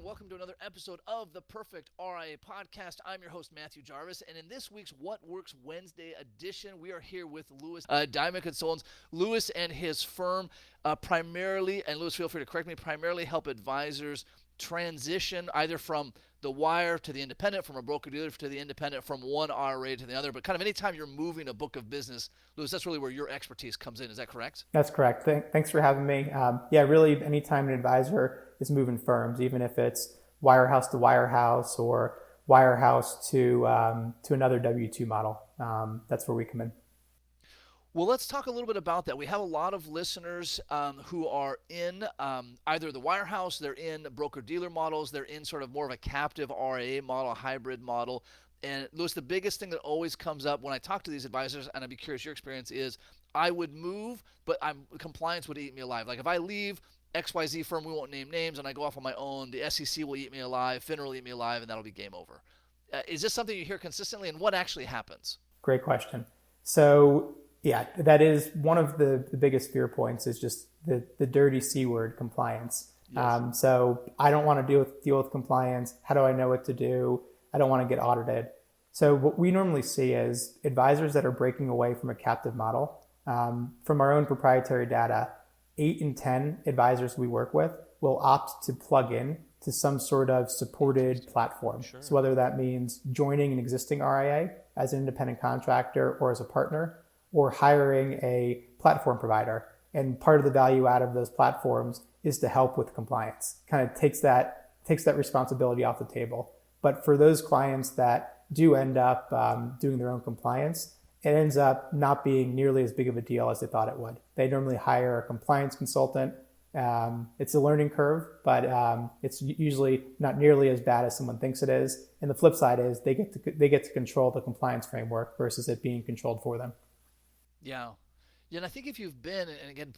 welcome to another episode of the Perfect RIA Podcast. I'm your host, Matthew Jarvis, and in this week's What Works Wednesday edition, we are here with Lewis, Diamond Consultants. Lewis and his firm primarily, and Lewis, feel free to correct me, primarily help advisors transition either from the wire to the independent, from a broker-dealer to the independent, from one RIA to the other. But kind of anytime you're moving a book of business, Lewis, that's really where your expertise comes in. Is that correct? That's correct. Thanks for having me. Really, anytime an advisor is moving firms, even if it's wirehouse to wirehouse or wirehouse to another W-2 model, that's where we come in. Well, let's talk a little bit about that. We have a lot of listeners who are in either the wirehouse, they're in broker-dealer models, they're in sort of more of a captive RIA model, a hybrid model. And Louis, the biggest thing that always comes up when I talk to these advisors, and I'd be curious your experience is, I would move, but compliance would eat me alive. Like if I leave XYZ firm, we won't name names, and I go off on my own, the SEC will eat me alive, FINRA will eat me alive, and that'll be game over. Is this something you hear consistently, and what actually happens? Great question. So yeah, that is one of the biggest fear points is just the dirty C word, compliance. Yes. So I don't want to deal with compliance. How do I know what to do? I don't want to get audited. So what we normally see is advisors that are breaking away from a captive model. From our own proprietary data, 8 in 10 advisors we work with will opt to plug in to some sort of supported platform. Sure. So whether that means joining an existing RIA as an independent contractor or as a partner, or hiring a platform provider. And part of the value out of those platforms is to help with compliance. Kind of takes that responsibility off the table. But for those clients that do end up doing their own compliance, it ends up not being nearly as big of a deal as they thought it would. They normally hire a compliance consultant. It's a learning curve, but it's usually not nearly as bad as someone thinks it is. And the flip side is they get to control the compliance framework versus it being controlled for them. Yeah. And I think if you've been, and again,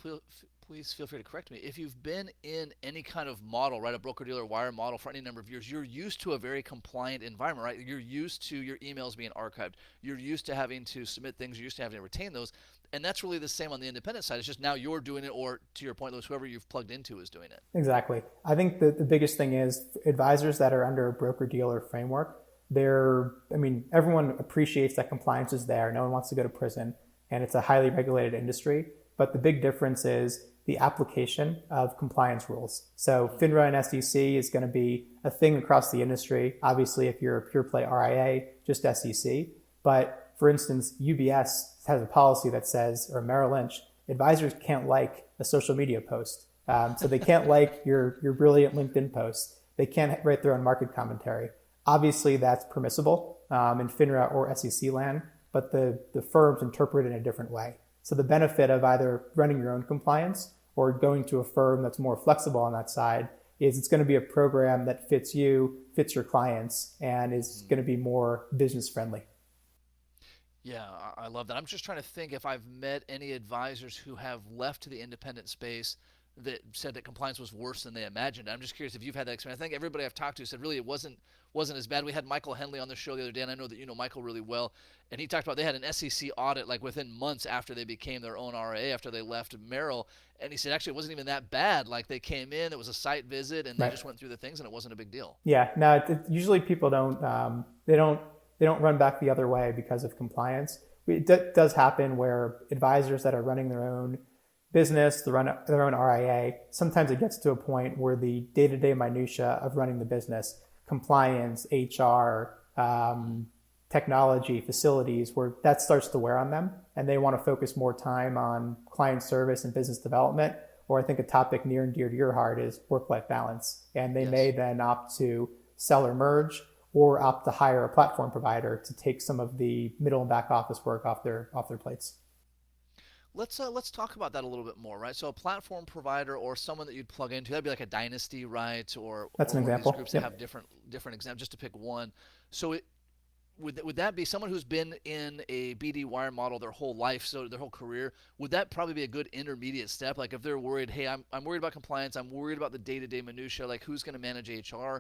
please feel free to correct me, if you've been in any kind of model, right, a broker-dealer wire model for any number of years, you're used to a very compliant environment, right? You're used to your emails being archived. You're used to having to submit things. You're used to having to retain those. And that's really the same on the independent side. It's just now you're doing it, or to your point, Lewis, whoever you've plugged into is doing it. Exactly. I think the biggest thing is advisors that are under a broker-dealer framework, everyone appreciates that compliance is there. No one wants to go to prison. And it's a highly regulated industry. But the big difference is the application of compliance rules. So FINRA and SEC is going to be a thing across the industry. Obviously, if you're a pure play RIA, just SEC. But for instance, UBS has a policy that says, or Merrill Lynch, advisors can't like a social media post. So they can't like your brilliant LinkedIn post. They can't write their own market commentary. Obviously, that's permissible in FINRA or SEC land. But the firms interpret it in a different way. So the benefit of either running your own compliance or going to a firm that's more flexible on that side is it's going to be a program that fits you, fits your clients, and is going to be more business friendly. Yeah, I love that. I'm just trying to think if I've met any advisors who have left to the independent space that said that compliance was worse than they imagined. I'm just curious if you've had that experience. I think everybody I've talked to said really it wasn't as bad. We had Michael Henley on the show the other day, and I know that you know Michael really well, and he talked about they had an SEC audit like within months after they became their own RIA, after they left Merrill, and he said actually it wasn't even that bad. Like they came in, it was a site visit, and they just went through the things, and it wasn't a big deal. Yeah, no, usually people don't run back the other way because of compliance. It does happen where advisors that are running their own business, they run their own RIA, sometimes it gets to a point where the day-to-day minutia of running the business, compliance, HR, technology, facilities, where that starts to wear on them and they want to focus more time on client service and business development. Or I think a topic near and dear to your heart is work-life balance. And they may then opt to sell or merge or opt to hire a platform provider to take some of the middle and back office work off their plates. Let's talk about that a little bit more, right? So a platform provider or someone that you'd plug into, that'd be like a Dynasty, right? Or that's an example. These groups that have different examples, just to pick one. So would that be someone who's been in a BD wire model their whole life, so their whole career? Would that probably be a good intermediate step? Like if they're worried, hey, I'm worried about compliance, I'm worried about the day-to-day minutia, like who's going to manage HR?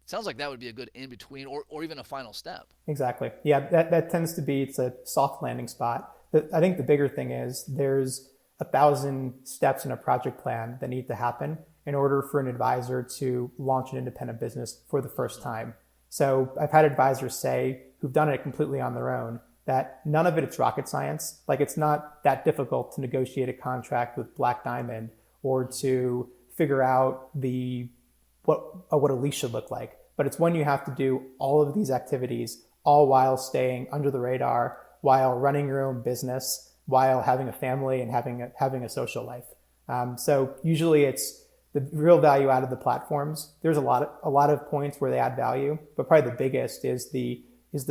Sounds like that would be a good in-between or even a final step. Exactly. Yeah, that tends to be, it's a soft landing spot. I think the bigger thing is there's 1,000 steps in a project plan that need to happen. in order for an advisor to launch an independent business for the first time. So I've had advisors say, who've done it completely on their own, that none of it's rocket science. Like, it's not that difficult to negotiate a contract with Black Diamond or to figure out what a lease should look like. But it's when you have to do all of these activities, all while staying under the radar, while running your own business, while having a family and having a social life. So usually it's the real value out of the platforms. There's a lot of points where they add value, but probably the biggest is the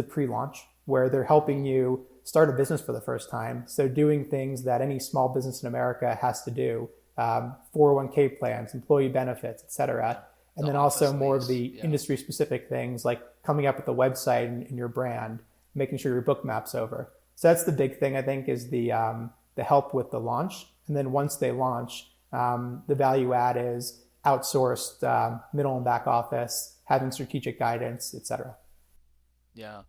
pre-launch, where they're helping you start a business for the first time. So doing things that any small business in America has to do, 401k plans, employee benefits, et cetera. And then also more of the industry specific things like coming up with a website and your brand, making sure your book map's over. So that's the big thing, I think, is the help with the launch. And then once they launch, the value add is outsourced middle and back office, having strategic guidance, et cetera. Yeah.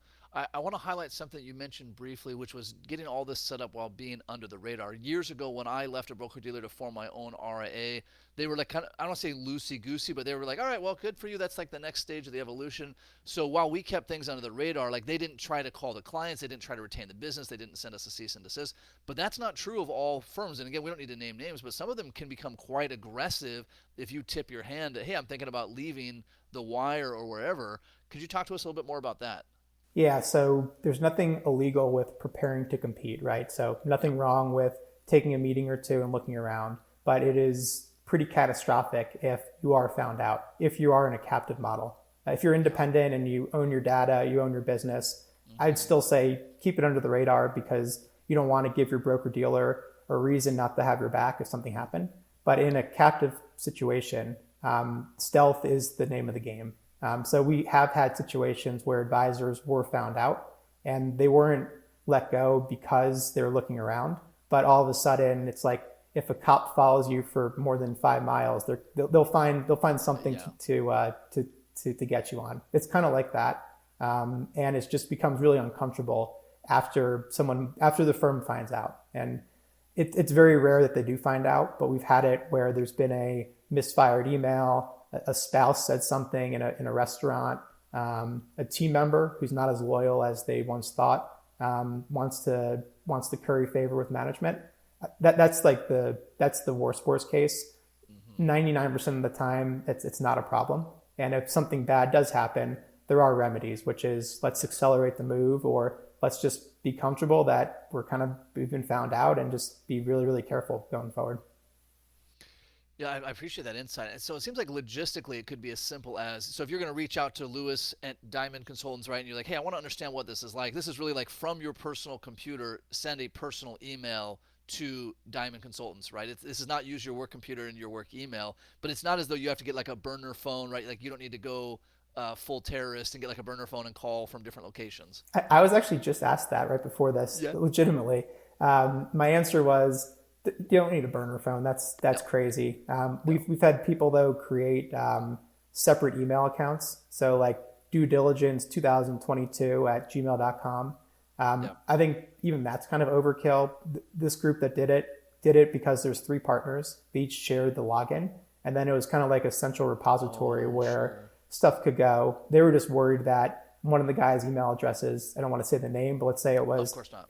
I want to highlight something you mentioned briefly, which was getting all this set up while being under the radar. Years ago, when I left a broker dealer to form my own RIA, they were like kind of, I don't want to say loosey goosey, but they were like, all right, well, good for you. That's like the next stage of the evolution. So while we kept things under the radar, like they didn't try to call the clients, they didn't try to retain the business, they didn't send us a cease and desist. But that's not true of all firms. And again, we don't need to name names, but some of them can become quite aggressive if you tip your hand. Hey, I'm thinking about leaving the wire or wherever. Could you talk to us a little bit more about that? Yeah, so there's nothing illegal with preparing to compete, right? So nothing wrong with taking a meeting or two and looking around, but it is pretty catastrophic if you are found out, if you are in a captive model. If you're independent and you own your data, you own your business, I'd still say keep it under the radar, because you don't want to give your broker dealer a reason not to have your back if something happened. But in a captive situation, stealth is the name of the game. So we have had situations where advisors were found out and they weren't let go because they were looking around. But all of a sudden, it's like if a cop follows you for more than 5 miles, they'll find something to get you on. It's kind of like that, and it just becomes really uncomfortable after the firm finds out. And it's very rare that they do find out, but we've had it where there's been a misfired email. A spouse said something in a restaurant. A team member who's not as loyal as they once thought wants to curry favor with management. That's the worst case. 99% of the time, it's not a problem. And if something bad does happen, there are remedies, which is let's accelerate the move, or let's just be comfortable that we've been found out, and just be really, really careful going forward. Yeah, I appreciate that insight. And so it seems like logistically it could be as simple as, so if you're going to reach out to Lewis at Diamond Consultants, right, and you're like, hey, I want to understand what this is like. This is really like from your personal computer, send a personal email to Diamond Consultants, right? This is not use your work computer and your work email, but it's not as though you have to get like a burner phone, right? Like you don't need to go full terrorist and get like a burner phone and call from different locations. I was actually just asked that right before this, Yeah. legitimately. My answer was, you don't need a burner phone. That's crazy. We've had people though create separate email accounts. So like due diligence 2022 at gmail.com. I think even that's kind of overkill. This group that did it because there's 3 partners. They each shared the login, and then it was kind of like a central repository where stuff could go. They were just worried that one of the guy's email addresses, I don't want to say the name, but let's say it was, of course not.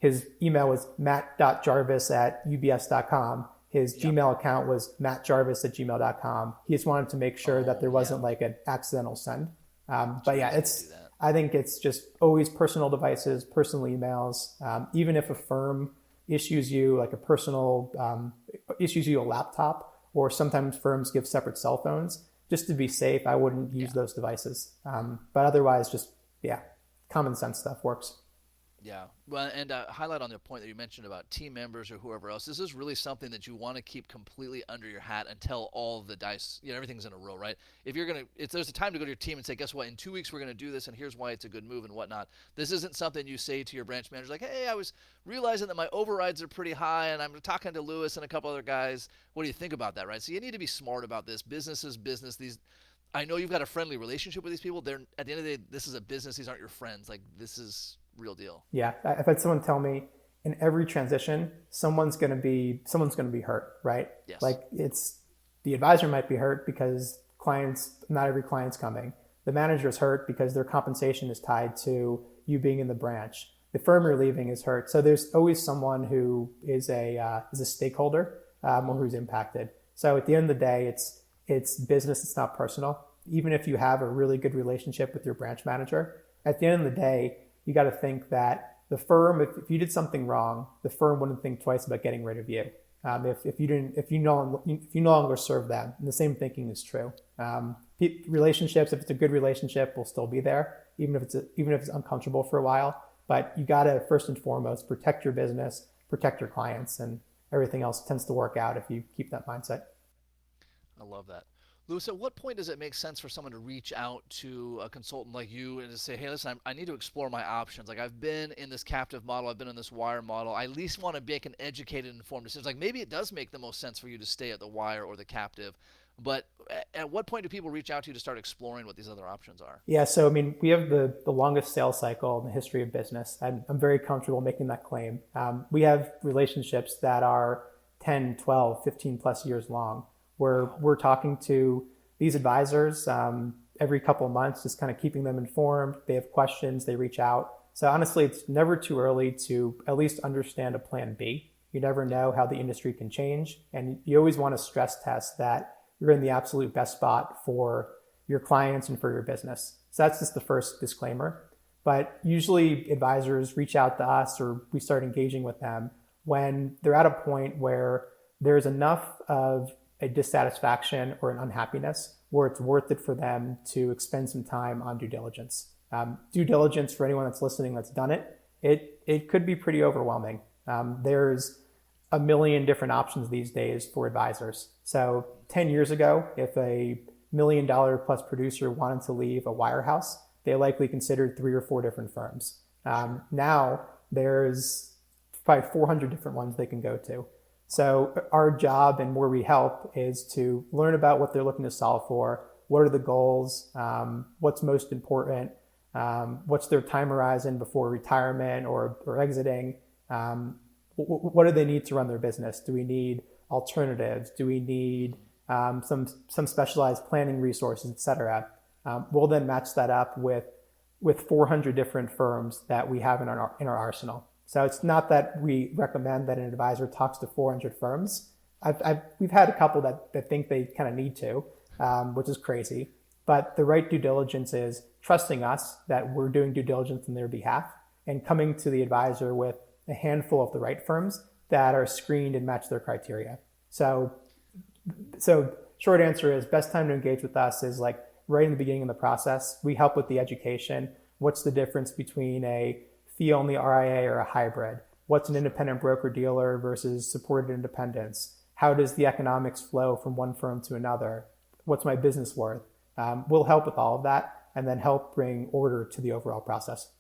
His email was matt.jarvis@ubs.com. His Gmail account was mattjarvis@gmail.com. He just wanted to make sure that there wasn't like an accidental send. But yeah, I think it's just always personal devices, personal emails. Even if a firm issues you like issues you a laptop, or sometimes firms give separate cell phones, just to be safe, I wouldn't use those devices. But otherwise, just common sense stuff works. Yeah. Well, and highlight on the point that you mentioned about team members or whoever else. This is really something that you want to keep completely under your hat until all the dice, everything's in a row, right? If there's a time to go to your team and say, guess what, in 2 weeks we're going to do this, and here's why it's a good move and whatnot. This isn't something you say to your branch manager like, hey, I was realizing that my overrides are pretty high, and I'm talking to Lewis and a couple other guys. What do you think about that, right? So you need to be smart about this. Business is business. I know you've got a friendly relationship with these people. They're, at the end of the day, this is a business. These aren't your friends. Like, this is real deal. Yeah, I've had someone tell me in every transition, someone's going to be hurt, right? Yes. Like The advisor might be hurt because not every client's coming. The manager is hurt because their compensation is tied to you being in the branch. The firm you're leaving is hurt. So there's always someone who is a stakeholder or who's impacted. So at the end of the day, it's business. It's not personal. Even if you have a really good relationship with your branch manager, at the end of the day, you got to think that the firm, if you did something wrong, the firm wouldn't think twice about getting rid of you. If you no longer serve them, and the same thinking is true. Relationships, if it's a good relationship, will still be there, even if it's uncomfortable for a while. But you got to first and foremost protect your business, protect your clients, and everything else tends to work out if you keep that mindset. I love that. Lewis, at what point does it make sense for someone to reach out to a consultant like you and to say, hey, listen, I need to explore my options. Like, I've been in this captive model, I've been in this wire model. I at least want to make an educated, informed decision. Like, maybe it does make the most sense for you to stay at the wire or the captive. But at what point do people reach out to you to start exploring what these other options are? Yeah, so I mean, we have the longest sales cycle in the history of business. I'm very comfortable making that claim. We have relationships that are 10, 12, 15 plus years long, where we're talking to these advisors every couple of months, just kind of keeping them informed. They have questions, they reach out. So honestly, it's never too early to at least understand a plan B. You never know how the industry can change. And you always want to stress test that you're in the absolute best spot for your clients and for your business. So that's just the first disclaimer. But usually advisors reach out to us or we start engaging with them when they're at a point where there's enough of a dissatisfaction or an unhappiness where it's worth it for them to expend some time on due diligence. Due diligence, for anyone that's listening that's done it, it could be pretty overwhelming. There's a million different options these days for advisors. So 10 years ago, if a $1 million plus producer wanted to leave a wirehouse, they likely considered 3 or 4 different firms. Now there's probably 400 different ones they can go to. So our job and where we help is to learn about what they're looking to solve for, what are the goals, what's most important, what's their time horizon before retirement or exiting, what do they need to run their business? Do we need alternatives? Do we need some specialized planning resources, et cetera? We'll then match that up with 400 different firms that we have in our arsenal. So it's not that we recommend that an advisor talks to 400 firms. We've had a couple that think they kind of need to, which is crazy. But the right due diligence is trusting us that we're doing due diligence on their behalf and coming to the advisor with a handful of the right firms that are screened and match their criteria. So short answer is best time to engage with us is like right in the beginning of the process. We help with the education. What's the difference between a fee-only RIA or a hybrid? What's an independent broker-dealer versus supported independence? How does the economics flow from one firm to another? What's my business worth? We'll help with all of that and then help bring order to the overall process.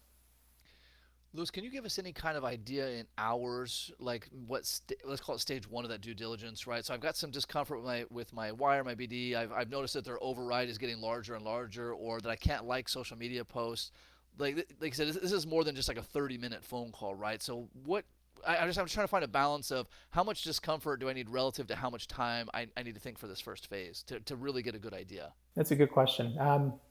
Lewis, can you give us any kind of idea in hours, like let's call it stage 1 of that due diligence, right? So I've got some discomfort with my wire, my BD. I've noticed that their override is getting larger and larger, or that I can't like social media posts. Like I said, this is more than just like a 30-minute phone call, right? So I'm trying to find a balance of how much discomfort do I need relative to how much time I need to think for this first phase to really get a good idea. That's a good question.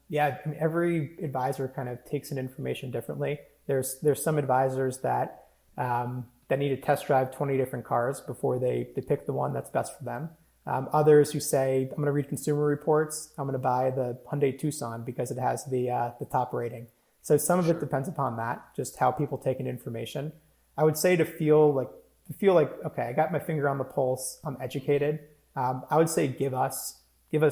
Yeah, I mean, every advisor kind of takes in information differently. There's some advisors that need to test drive 20 different cars before they pick the one that's best for them. Others who say, I'm going to read consumer reports. I'm going to buy the Hyundai Tucson because it has the top rating. So some of it depends upon that, just how people take in information. I would say to feel like, okay, I got my finger on the pulse. I'm educated. I would say give us 2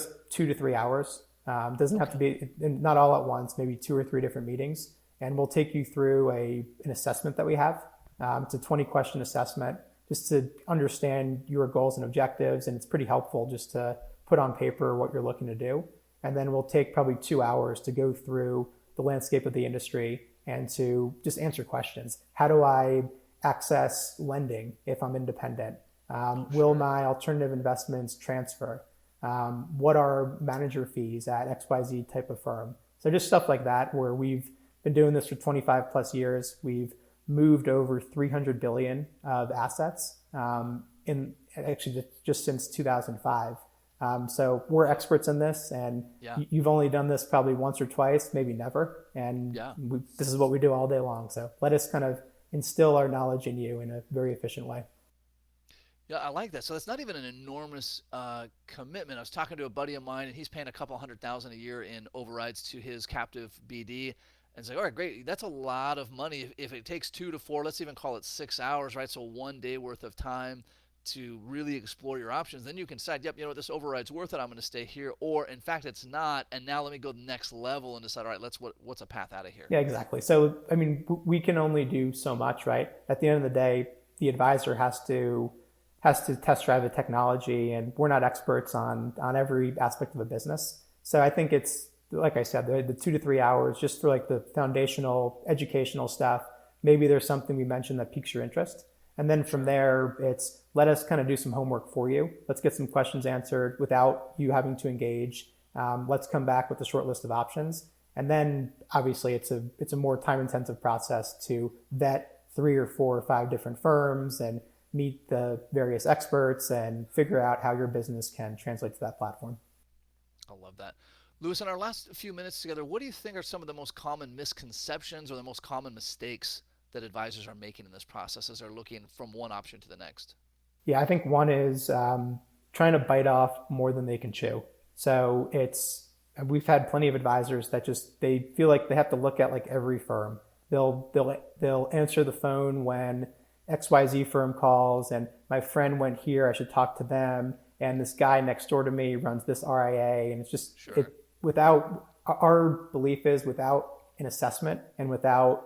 to 3 hours. Doesn't have to be, not all at once, maybe 2 or 3 different meetings. And we'll take you through an assessment that we have. It's a 20-question assessment just to understand your goals and objectives. And it's pretty helpful just to put on paper what you're looking to do. And then we'll take probably 2 hours to go through the landscape of the industry and to just answer questions. How do I access lending if I'm independent? Will my alternative investments transfer? What are manager fees at XYZ type of firm? So just stuff like that, where we've been doing this for 25 plus years. We've moved over 300 billion of assets in actually just since 2005. So we're experts in this, and Yeah. you've only done this probably once or twice, maybe never. And Yeah. this is what we do all day long. So let us kind of instill our knowledge in you in a very efficient way. Yeah, I like that. So that's not even an enormous commitment. I was talking to a buddy of mine, and he's paying a couple $100,000 a year in overrides to his captive BD. And it's like, all right, great. That's a lot of money. If it takes 2 to 4, let's even call it 6 hours, right? So 1 day worth of time to really explore your options. Then you can decide, yep, you know what, this override's worth it. I'm going to stay here. Or in fact, it's not. And now let me go the next level and decide, all right, what's a path out of here? Yeah, exactly. So, I mean, we can only do so much, right? At the end of the day, the advisor has to test drive the technology, and we're not experts on every aspect of a business. So I think it's like I said, the 2 to 3 hours just for like the foundational educational stuff. Maybe there's something we mentioned that piques your interest, and then from Sure. there, it's let us kind of do some homework for you. Let's get some questions answered without you having to engage. Let's come back with a short list of options, and then obviously it's a more time intensive process to vet 3 or 4 or 5 different firms and meet the various experts and figure out how your business can translate to that platform. I love that. Lewis, in our last few minutes together, what do you think are some of the most common misconceptions or the most common mistakes that advisors are making in this process as they're looking from one option to the next? Yeah, I think one is trying to bite off more than they can chew. So it's we've had plenty of advisors that just they feel like they have to look at like every firm. They'll answer the phone when XYZ firm calls, and my friend went here, I should talk to them, and this guy next door to me runs this RIA, and it's just Sure. it without our belief is without an assessment and without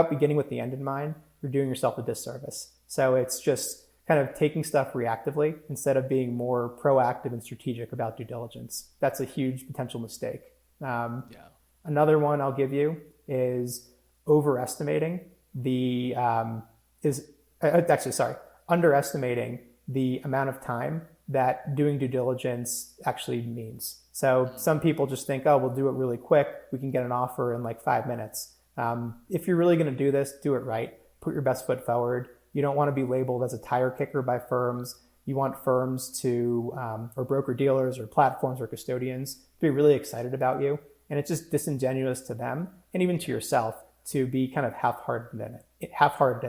beginning with the end in mind, you're doing yourself a disservice. So it's just kind of taking stuff reactively instead of being more proactive and strategic about due diligence. That's a huge potential mistake. Um, Yeah. Another one I'll give you is overestimating the is actually sorry underestimating the amount of time that doing due diligence actually means. So some people just think, oh, we'll do it really quick. We can get an offer in like 5 minutes. If you're really going to do this, do it right. Put your best foot forward. You don't want to be labeled as a tire kicker by firms. You want firms to, or broker dealers or platforms or custodians to be really excited about you. And it's just disingenuous to them and even to yourself to be kind of half-hearted in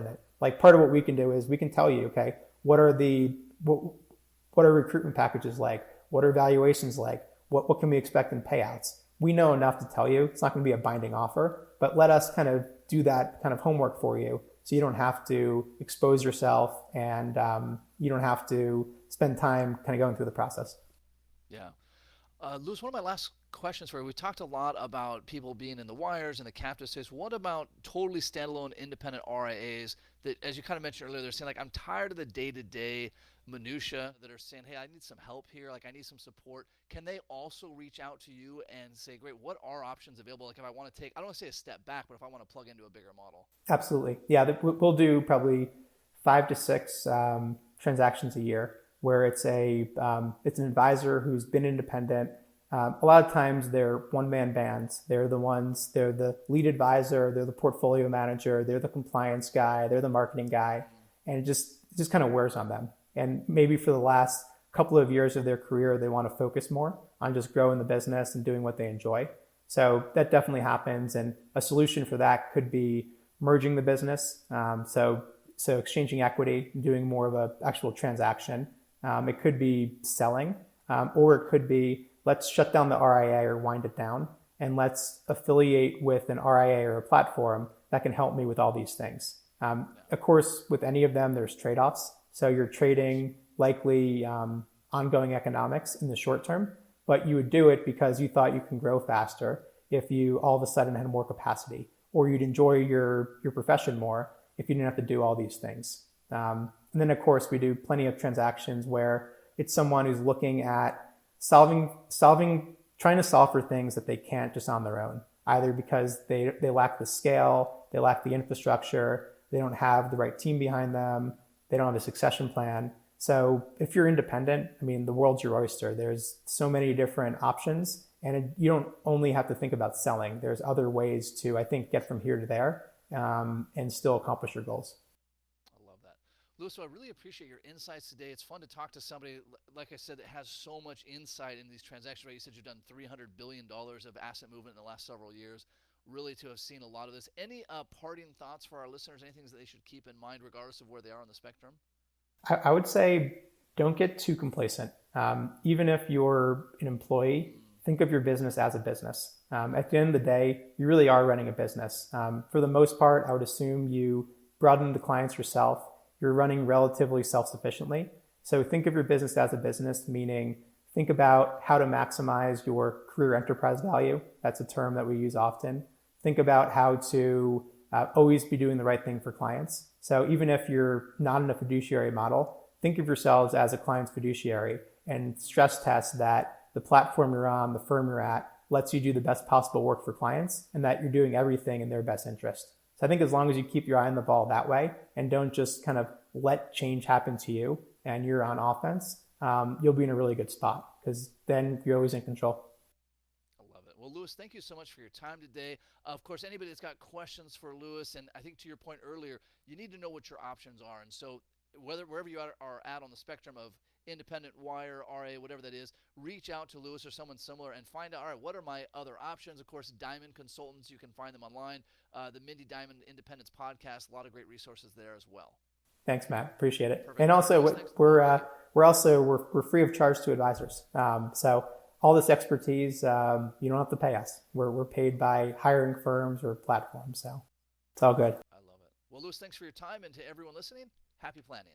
it. Like part of what we can do is we can tell you, okay, what are recruitment packages like? What are valuations like? What can we expect in payouts? We know enough to tell you. It's not going to be a binding offer, but let us kind of do that kind of homework for you so you don't have to expose yourself and you don't have to spend time kind of going through the process. Yeah. Lewis, one of my last questions for you. We talked a lot about people being in the wires and the captive space. What about totally standalone independent RIAs that, as you kind of mentioned earlier, they're saying, like, I'm tired of the day-to-day minutia that are saying, hey, I need some help here. Like, I need some support. Can they also reach out to you and say, great, what are options available? Like, if I want to take, I don't want to say a step back, but if I want to plug into a bigger model. Absolutely. Yeah, we'll do probably 5 to 6 transactions a year where it's an advisor who's been independent. A lot of times they're one-man bands. They're the lead advisor, they're the portfolio manager, they're the compliance guy, they're the marketing guy, and it just kind of wears on them. And maybe for the last couple of years of their career, they want to focus more on just growing the business and doing what they enjoy. So that definitely happens, and a solution for that could be merging the business. So exchanging equity, doing more of an actual transaction. It could be selling, or it could be let's shut down the RIA or wind it down, and let's affiliate with an RIA or a platform that can help me with all these things. Of course, with any of them, there's trade-offs. So you're trading likely ongoing economics in the short term, but you would do it because you thought you can grow faster if you all of a sudden had more capacity, or you'd enjoy your profession more if you didn't have to do all these things. And then, of course, we do plenty of transactions where it's someone who's looking at trying to solve for things that they can't just on their own, either because they lack the scale, they lack the infrastructure, they don't have the right team behind them, they don't have a succession plan. So if you're independent, I mean, the world's your oyster. There's so many different options, and you don't only have to think about selling. There's other ways to, I think, get from here to there and still accomplish your goals. I love that. Lewis, I really appreciate your insights today. It's fun to talk to somebody, like I said, that has so much insight in these transactions. Right? You said you've done $300 billion of asset movement in the last several years. Really, to have seen a lot of this. Any parting thoughts for our listeners? Anything that they should keep in mind, regardless of where they are on the spectrum? I would say don't get too complacent. Even if you're an employee, think of your business as a business. At the end of the day, you really are running a business. For the most part, I would assume you brought in the clients yourself. You're running relatively self-sufficiently. So think of your business as a business, meaning think about how to maximize your career enterprise value. That's a term that we use often. Think about how to always be doing the right thing for clients. So even if you're not in a fiduciary model, think of yourselves as a client's fiduciary and stress test that the platform you're on, the firm you're at, lets you do the best possible work for clients and that you're doing everything in their best interest. So I think as long as you keep your eye on the ball that way and don't just kind of let change happen to you and you're on offense, you'll be in a really good spot because then you're always in control. I love it. Well, Lewis, thank you so much for your time today. Of course, anybody that's got questions for Lewis, and I think to your point earlier, you need to know what your options are. And so, wherever you are at on the spectrum of independent, wire, RA, whatever that is, reach out to Lewis or someone similar and find out, all right, what are my other options? Of course, Diamond Consultants, you can find them online. The Mindy Diamond Independence Podcast, a lot of great resources there as well. Thanks, Matt. Appreciate it. Perfect. And also, Lewis, thanks. we're free of charge to advisors. So all this expertise, you don't have to pay us. We're paid by hiring firms or platforms. So it's all good. I love it. Well, Lewis, thanks for your time. And to everyone listening, happy planning.